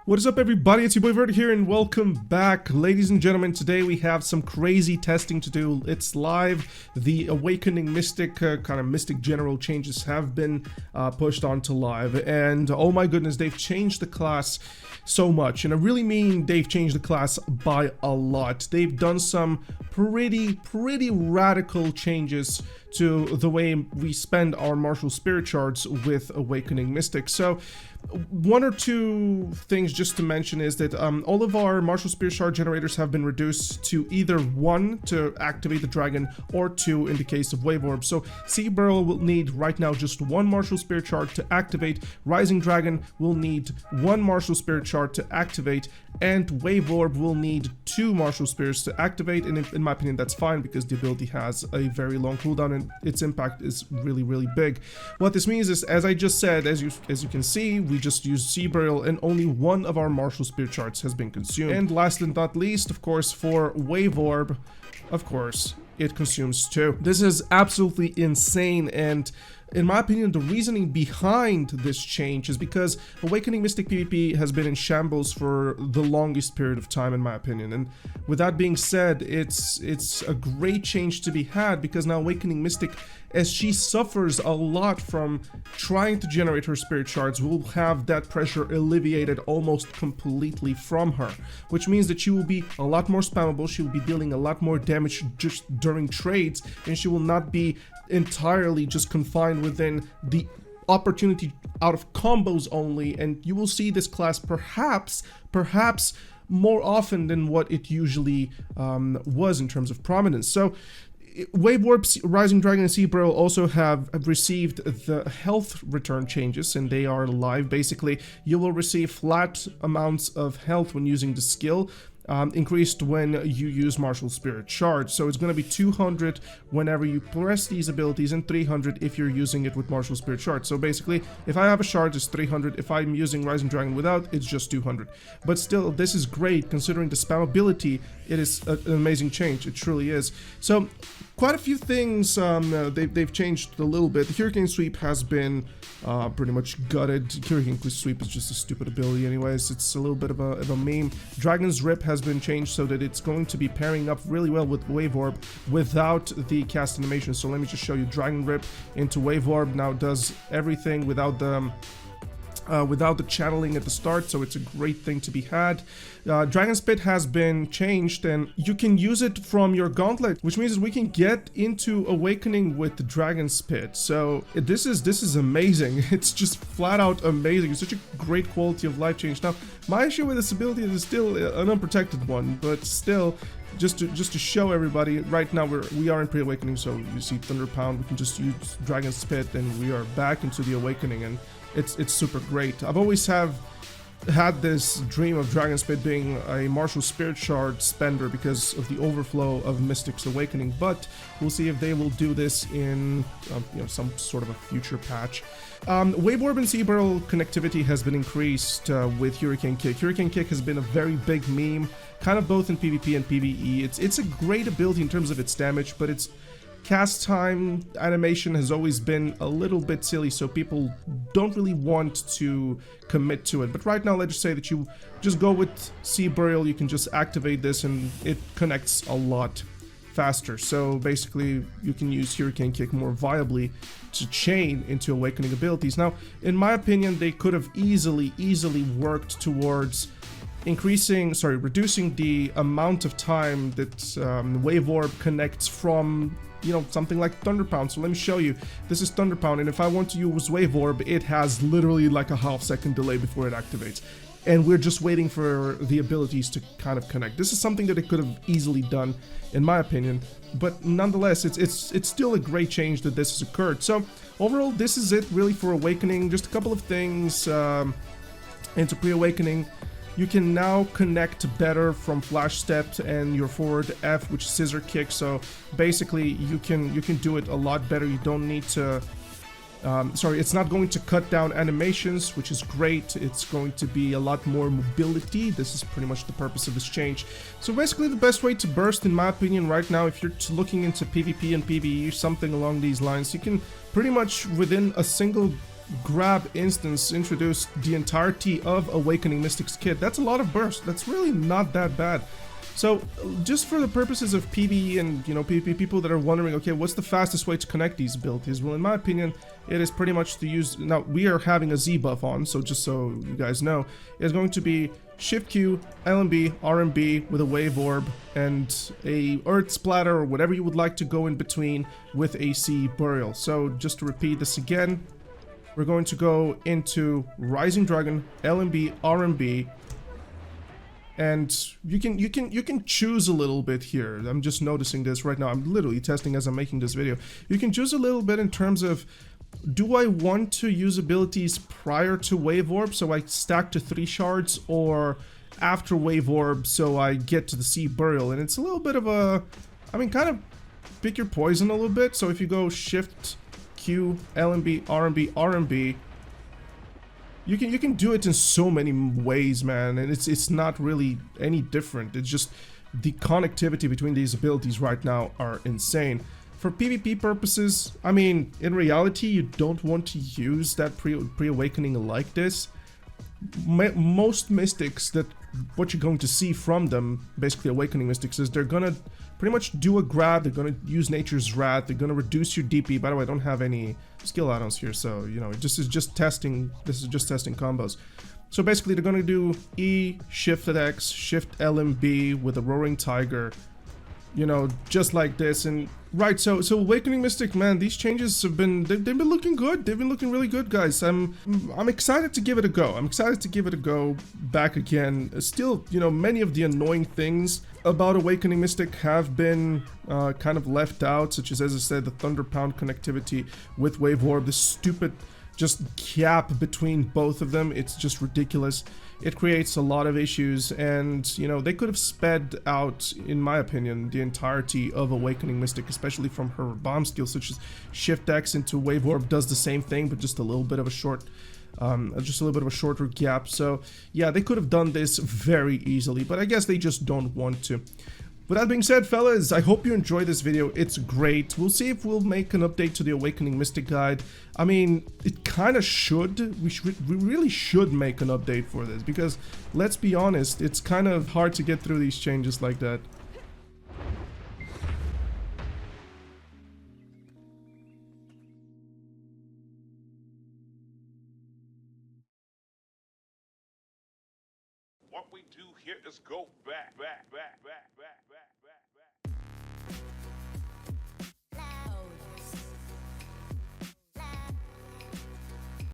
What is up, everybody? It's your boy Vert here, and welcome back. Ladies and gentlemen, today we have some crazy testing to do. It's live. The Awakening Mystic, kind of Mystic general changes have been pushed onto live. And oh my goodness, they've changed the class so much. And I really mean they've changed the class by a lot. They've done some pretty radical changes to the way we spend our martial spirit shards with Awakening Mystic. So one or two things just to mention is that all of our martial spirit shard generators have been reduced to either 1 to activate the dragon or 2 in the case of Wave Orb. So Sea Barrel will need right now just 1 martial spirit shard to activate, Rising Dragon will need 1 martial spirit shard to activate, and Wave Orb will need 2 martial spirits to activate. And in my opinion, that's fine because the ability has a very long cooldown and its impact is really big. What this means is, as I just said, as you can see, we just used Sea Barrel and only 1 of our martial spirit shards has been consumed. And last and not least, of course, for Wave Orb, of course, it consumes 2. This is absolutely insane, and in my opinion, the reasoning behind this change is because Awakening Mystic PvP has been in shambles for the longest period of time, in my opinion. And with that being said, it's a great change to be had, because now Awakening Mystic, as she suffers a lot from trying to generate her spirit shards, will have that pressure alleviated almost completely from her, which means that she will be a lot more spammable, she will be dealing a lot more damage just during trades, and she will not be entirely just confined within the opportunity out of combos only. And you will see this class perhaps more often than what it usually was in terms of prominence. So Wave Orb, Rising Dragon, and Sea Barrel also have received the health return changes, and they are live. Basically, you will receive flat amounts of health when using the skill, increased when you use martial spirit shard. So it's going to be 200 whenever you press these abilities and 300 if you're using it with martial spirit shard. So basically, if I have a shard, it's 300. If I'm using Rising Dragon without, it's just 200. But still, this is great considering the spammability. It is an amazing change. It truly is. So quite a few things they've changed a little bit. The Hurricane Sweep has been pretty much gutted. Hurricane Sweep is just a stupid ability anyways. It's a little bit of a meme. Dragon's Rip has been changed so that it's going to be pairing up really well with Wave Orb without the cast animation. So let me just show you. Dragon Rip into Wave Orb now does everything without the channeling at the start, so it's a great thing to be had. Dragon Spit has been changed, and you can use it from your gauntlet, which means we can get into Awakening with the Dragon Spit. So this is amazing. It's just flat out amazing. It's such a great quality of life change. Now, my issue with this ability is still an unprotected one, but still, just to show everybody, right now we are in pre-awakening, so you see Thunder Pound, we can just use Dragon Spit and we are back into the Awakening, and it's super great. I've always had this dream of Dragon Spit being a martial spirit shard spender because of the overflow of Mystic's Awakening, but we'll see if they will do this in some sort of a future patch. Wave Orb and Sea Barrel connectivity has been increased with Hurricane Kick. Hurricane Kick has been a very big meme, kind of both in PvP and PvE. It's a great ability in terms of its damage, but its cast time animation has always been a little bit silly, so people don't really want to commit to it. But right now, let's just say that you just go with Sea Barrel, you can just activate this and it connects a lot faster. So basically, you can use Hurricane Kick more viably to chain into Awakening abilities. Now, in my opinion, they could have easily worked towards reducing the amount of time that Wave Orb connects from something like Thunder Pound. So let me show you. This is Thunder Pound, and if I want to use Wave Orb, it has literally like a half-second delay before it activates. And we're just waiting for the abilities to kind of connect. This is something that it could have easily done, in my opinion. But nonetheless, it's still a great change that this has occurred. So overall, this is it really for Awakening. Just a couple of things into pre-Awakening. You can now connect better from flash step and your forward F, which is scissor kick. So basically, you can do it a lot better. You don't need to. It's not going to cut down animations, which is great. It's going to be a lot more mobility. This is pretty much the purpose of this change. So basically, the best way to burst, in my opinion, right now, if you're looking into PvP and PvE, something along these lines, you can pretty much within a single grab instance introduced the entirety of Awakening Mystic's kit. That's a lot of burst. That's really not that bad. So just for the purposes of PvE and, you know, PvP people that are wondering, okay, what's the fastest way to connect these abilities? Well, in my opinion, it is pretty much to use, now we are having a Z buff on, so just so you guys know, it's going to be Shift Q, LMB, RMB with a Wave Orb and a Earth Splatter or whatever you would like to go in between with a C Burial. So just to repeat this again, we're going to go into Rising Dragon, LMB, RMB, and you can choose a little bit here. I'm just noticing this right now. I'm literally testing as I'm making this video. You can choose a little bit in terms of, do I want to use abilities prior to Wave Orb so I stack to 3 shards, or after Wave Orb so I get to the Sea Burial? And it's a little bit of a, I mean, kind of pick your poison a little bit. So if you go Shift Q, LMB, RMB, RMB, you can do it in so many ways, man, and it's not really any different. It's just the connectivity between these abilities right now are insane. For PvP purposes, I mean, in reality, you don't want to use that pre-awakening like this. Most mystics, that what you're going to see from them, basically awakening mystics, is they're gonna pretty much do a grab. They're gonna use Nature's Wrath. They're gonna reduce your DP. By the way, I don't have any skill add-ons here, so you know, this is just testing combos. So basically, they're gonna do E, Shift at X, Shift LMB with a Roaring Tiger, you know, just like this. And right, so Awakening Mystic, man, these changes have been, they've been looking good. They've been looking really good, guys. I'm excited to give it a go. I'm excited to give it a go back again. Still, you know, many of the annoying things about Awakening Mystic have been kind of left out, such as I said, the Thunder Pound connectivity with Wave Orb, this stupid just gap between both of them. It's just ridiculous. It creates a lot of issues, and you know, they could have sped out, in my opinion, the entirety of Awakening Mystic, especially from her bomb skill, such as Shift X into Wave Orb does the same thing, but just a little bit of a shorter gap. So yeah, they could have done this very easily, but I guess they just don't want to. With that being said, fellas, I hope you enjoyed this video. It's great. We'll see if we'll make an update to the Awakening Mystic guide. I mean, it kind of should. We really should make an update for this, because let's be honest, it's kind of hard to get through these changes like that. What we do here is go back.